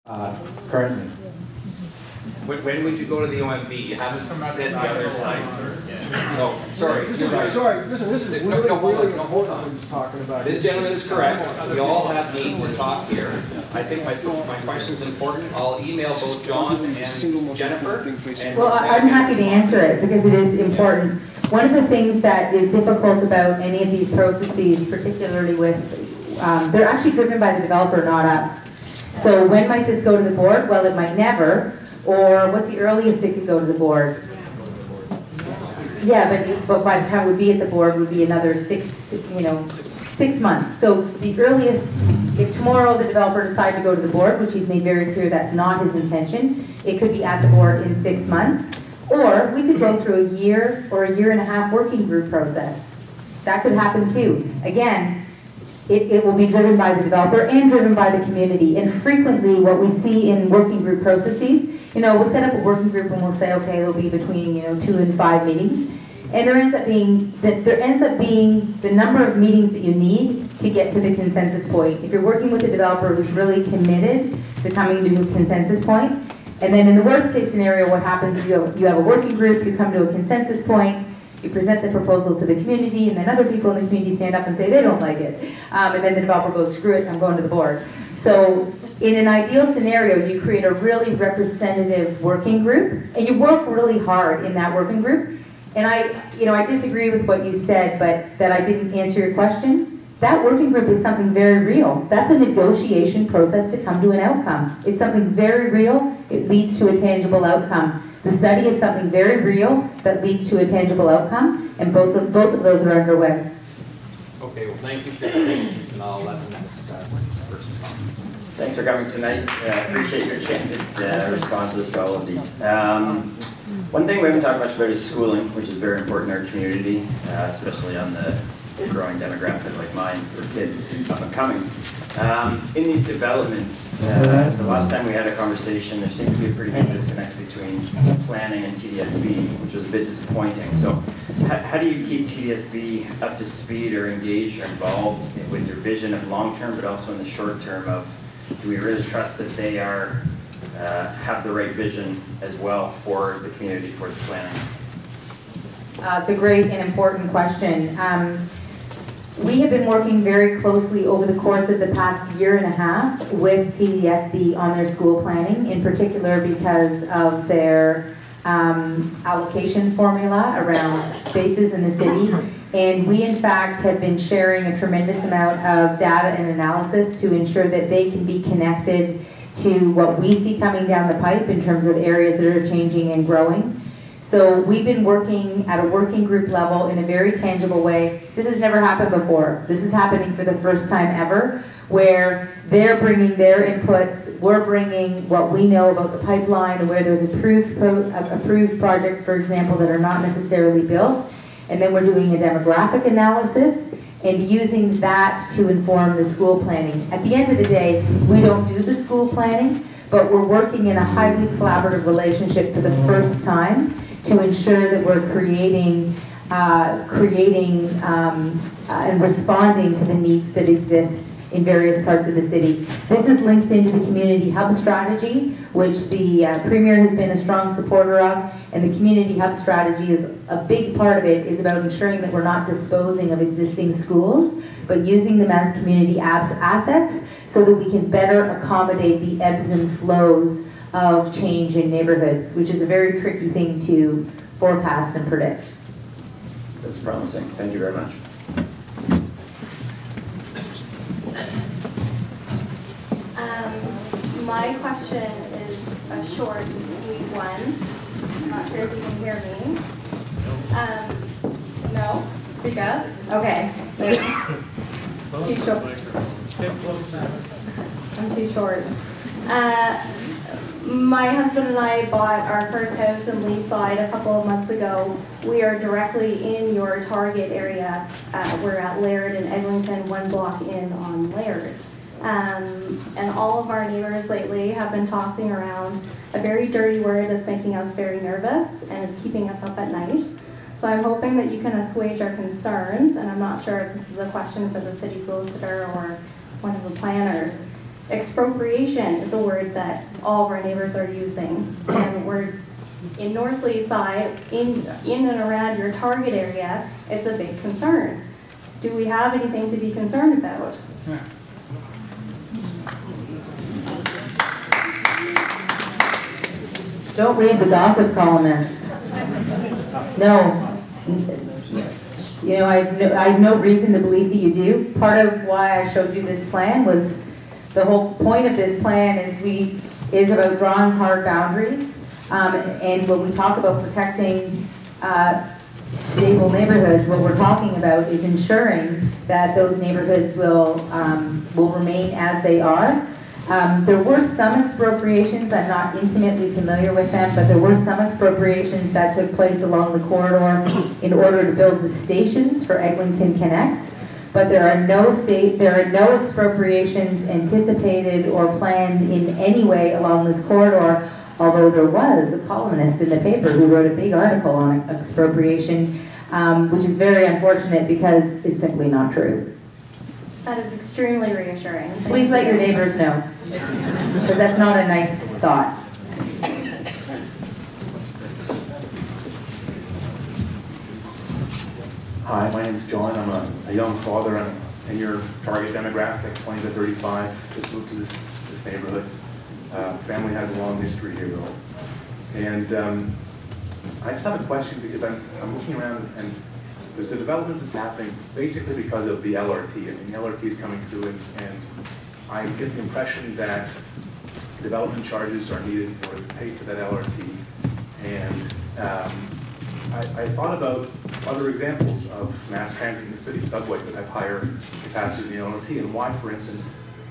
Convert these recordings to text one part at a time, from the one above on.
currently. When would you go to the OMB? You haven't said the other side, sir. No, sorry. Sorry, listen, this is really important what he's talking about. This gentleman is correct. We all have need to talk here. I think my question's important. I'll email both John and Jennifer. Well, I'm happy to answer it because it is important. One of the things that is difficult about any of these processes, particularly with, they're actually driven by the developer, not us. So when might this go to the board? Well, it might never. Or what's the earliest it could go to the board? Yeah, but by the time it would be at the board would be another 6 months. So the earliest, if tomorrow the developer decided to go to the board, which he's made very clear that's not his intention, it could be at the board in 6 months. Or we could go through a year or a year and a half working group process. That could happen too. Again, it will be driven by the developer and driven by the community. And frequently what we see in working group processes, we'll set up a working group and we'll say, okay, it'll be between 2 and 5 meetings. And there ends up being the number of meetings that you need to get to the consensus point. If you're working with a developer who's really committed to coming to a consensus point, and then in the worst case scenario, what happens is you have a working group, you come to a consensus point, you present the proposal to the community, and then other people in the community stand up and say they don't like it. And then the developer goes, screw it, I'm going to the board. So in an ideal scenario, you create a really representative working group, and you work really hard in that working group. And I disagree with what you said, but that I didn't answer your question. That working group is something very real. That's a negotiation process to come to an outcome. It's something very real. It leads to a tangible outcome. The study is something very real that leads to a tangible outcome, and both of those are underway. Okay, well, thank you for your patience, and I'll let the next person talk. Thanks for coming tonight. Appreciate your candid responses to all of these. One thing we haven't talked much about is schooling, which is very important in our community, especially on the growing demographic like mine for kids up and coming. In these developments, the last time we had a conversation, there seemed to be a pretty big disconnect between planning and TDSB, which was a bit disappointing. So how do you keep TDSB up to speed or engaged or involved with your vision of long-term, but also in the short term of, do we really trust that they are have the right vision as well for the community, for the planning? It's a great and important question. We have been working very closely over the course of the past year and a half with TDSB on their school planning, in particular because of their allocation formula around spaces in the city. And we, in fact, have been sharing a tremendous amount of data and analysis to ensure that they can be connected to what we see coming down the pipe in terms of areas that are changing and growing. So we've been working at a working group level in a very tangible way. This has never happened before. This is happening for the first time ever, where they're bringing their inputs, we're bringing what we know about the pipeline, and where there's approved projects, for example, that are not necessarily built. And then we're doing a demographic analysis and using that to inform the school planning. At the end of the day, we don't do the school planning, but we're working in a highly collaborative relationship for the first time to ensure that we're creating and responding to the needs that exist in various parts of the city. This is linked into the Community Hub strategy, which the Premier has been a strong supporter of, and the Community Hub strategy is a big part of it, is about ensuring that we're not disposing of existing schools, but using them as community assets so that we can better accommodate the ebbs and flows of change in neighborhoods, which is a very tricky thing to forecast and predict. That's promising. Thank you very much. My question is a short and sweet one. I'm not sure if you can hear me. No? Speak up? Okay. Too short. I'm too short. My husband and I bought our first house in Leaside a couple of months ago. We are directly in your target area. We're at Laird and Eglinton, one block in on Laird. And all of our neighbors lately have been tossing around a very dirty word that's making us very nervous and is keeping us up at night. So I'm hoping that you can assuage our concerns, and I'm not sure if this is a question for the city solicitor or one of the planners. Expropriation is a word that all of our neighbors are using, and we're in North Leaside, in and around your target area, it's a big concern. Do we have anything to be concerned about? Don't read the gossip columnists. No. You know, I have no reason to believe that you do. Part of why I showed you this plan was, the whole point of this plan is about drawing hard boundaries. And when we talk about protecting stable neighborhoods, what we're talking about is ensuring that those neighborhoods will remain as they are. There were some expropriations, I'm not intimately familiar with them, but there were some expropriations that took place along the corridor in order to build the stations for Eglinton Connects. But there are no expropriations anticipated or planned in any way along this corridor, although there was a columnist in the paper who wrote a big article on expropriation, which is very unfortunate because it's simply not true. That is extremely reassuring. Please let your neighbors know, because that's not a nice thought. Hi, my name is John. I'm a young father. I'm in your target demographic, 20 to 35. Just moved to this neighborhood. Family has a long history here, though. And I just have a question because I'm looking around and there's the development that's happening basically because of the LRT. I mean, the LRT is coming through and I get the impression that development charges are needed in order to pay for that LRT. And I thought about other examples of mass transit in the city, subways that have higher capacity than the LRT, and why, for instance,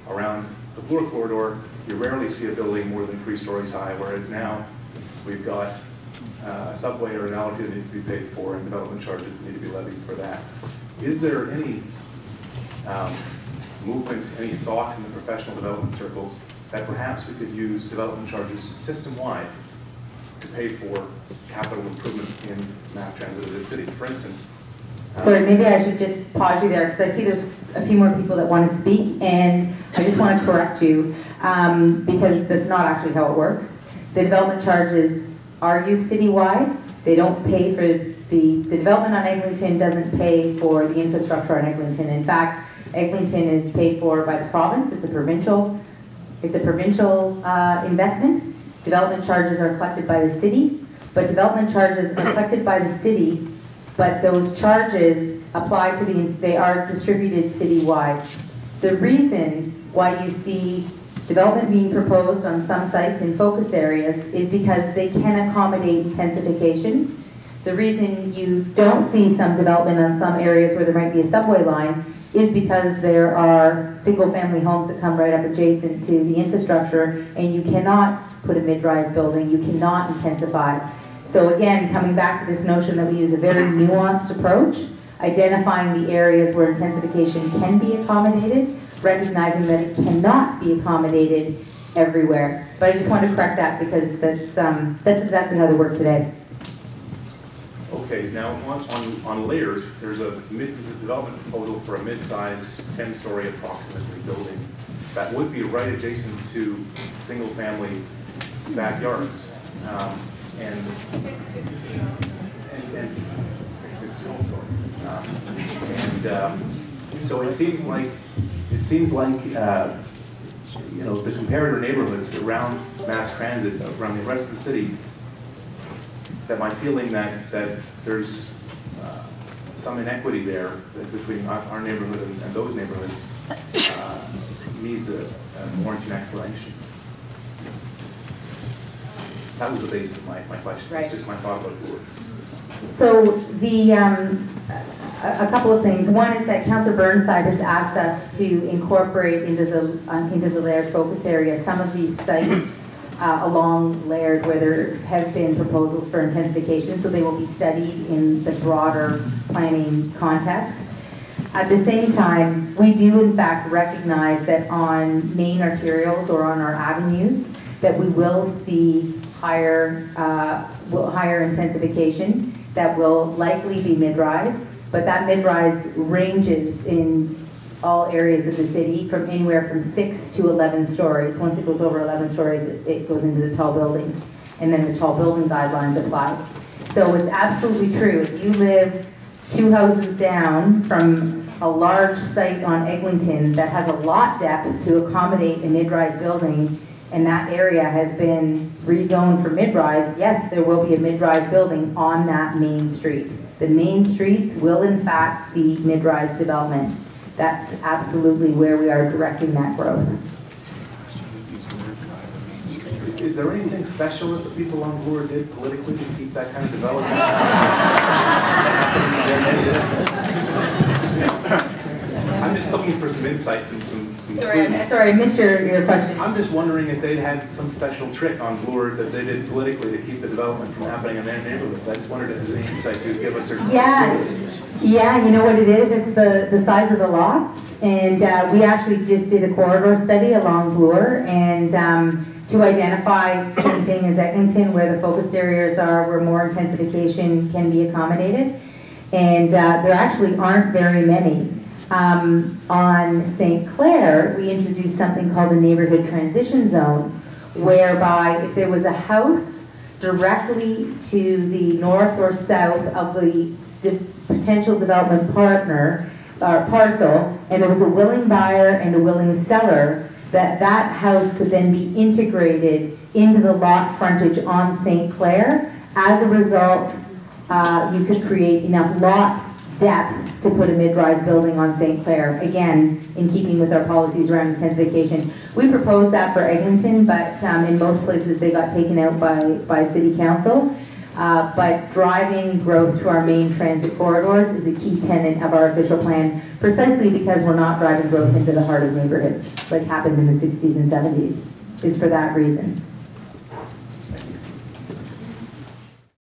around the Bloor corridor, you rarely see a building more than 3 stories high, whereas now we've got a subway or an LRT that needs to be paid for and development charges that need to be levied for that. Is there any movement, any thought in the professional development circles that perhaps we could use development charges system-wide to pay for capital improvement in mass transit of the city? For instance, Sorry, maybe I should just pause you there, because I see there's a few more people that want to speak, and I just want to correct you, because that's not actually how it works. The development charges are used citywide. They don't pay for the development on Eglinton doesn't pay for the infrastructure on Eglinton. In fact, Eglinton is paid for by the province. It's a provincial investment. Development charges are collected by the city, but development charges are collected by the city, but those charges apply to they are distributed citywide. The reason why you see development being proposed on some sites in focus areas is because they can accommodate intensification. The reason you don't see some development on some areas where there might be a subway line is because there are single-family homes that come right up adjacent to the infrastructure, and you cannot put a mid-rise building, you cannot intensify. So again, coming back to this notion that we use a very nuanced approach, identifying the areas where intensification can be accommodated, recognizing that it cannot be accommodated everywhere. But I just wanted to correct that because that's exactly how they work today. okay, now on Laird, there's a development proposal for a mid-size 10-story approximately building that would be right adjacent to single-family backyards. And 660 also. So it seems like you know, the comparator neighborhoods around mass transit, around the rest of the city, that my feeling that there's some inequity there between our neighborhood and those neighborhoods needs a warranty explanation. That was the basis of my question. Right. It's just my thought about it. So a couple of things. One is that Councillor Burnside has asked us to incorporate into the Laird focus area some of these sites along Laird where there have been proposals for intensification, so they will be studied in the broader planning context. At the same time, we do in fact recognize that on main arterials or on our avenues that we will see higher intensification that will likely be mid-rise, but that mid-rise ranges in all areas of the city, from anywhere from 6 to 11 stories. Once it goes over 11 stories, it goes into the tall buildings, and then the tall building guidelines apply. So it's absolutely true. If you live 2 houses down from a large site on Eglinton that has a lot depth to accommodate a mid-rise building, and that area has been rezoned for mid-rise, yes, there will be a mid-rise building on that main street. The main streets will in fact see mid-rise development. That's absolutely where we are directing that growth. Is there anything special that the people on Bloor did politically to keep that kind of development? I'm just looking for some insight and some Sorry, clues. I missed your question. I'm just wondering if they had some special trick on Bloor that they did politically to keep the development from happening in their neighborhoods. I just wondered if there's any insight you'd give us. Or Yeah, you know what it is? It's the size of the lots. And we actually just did a corridor study along Bloor, and to identify the same thing as Eglinton, where the focused areas are, where more intensification can be accommodated. And there actually aren't very many. On St. Clair, we introduced something called a neighborhood transition zone, whereby if there was a house directly to the north or south of the potential development partner parcel, and there was a willing buyer and a willing seller, that house could then be integrated into the lot frontage on St. Clair. As a result, you could create enough lot depth to put a mid-rise building on St. Clair, again, in keeping with our policies around intensification. We proposed that for Eglinton, but in most places they got taken out by City Council. But driving growth through our main transit corridors is a key tenet of our official plan, precisely because we're not driving growth into the heart of neighborhoods like happened in the 60s and 70s. It's for that reason.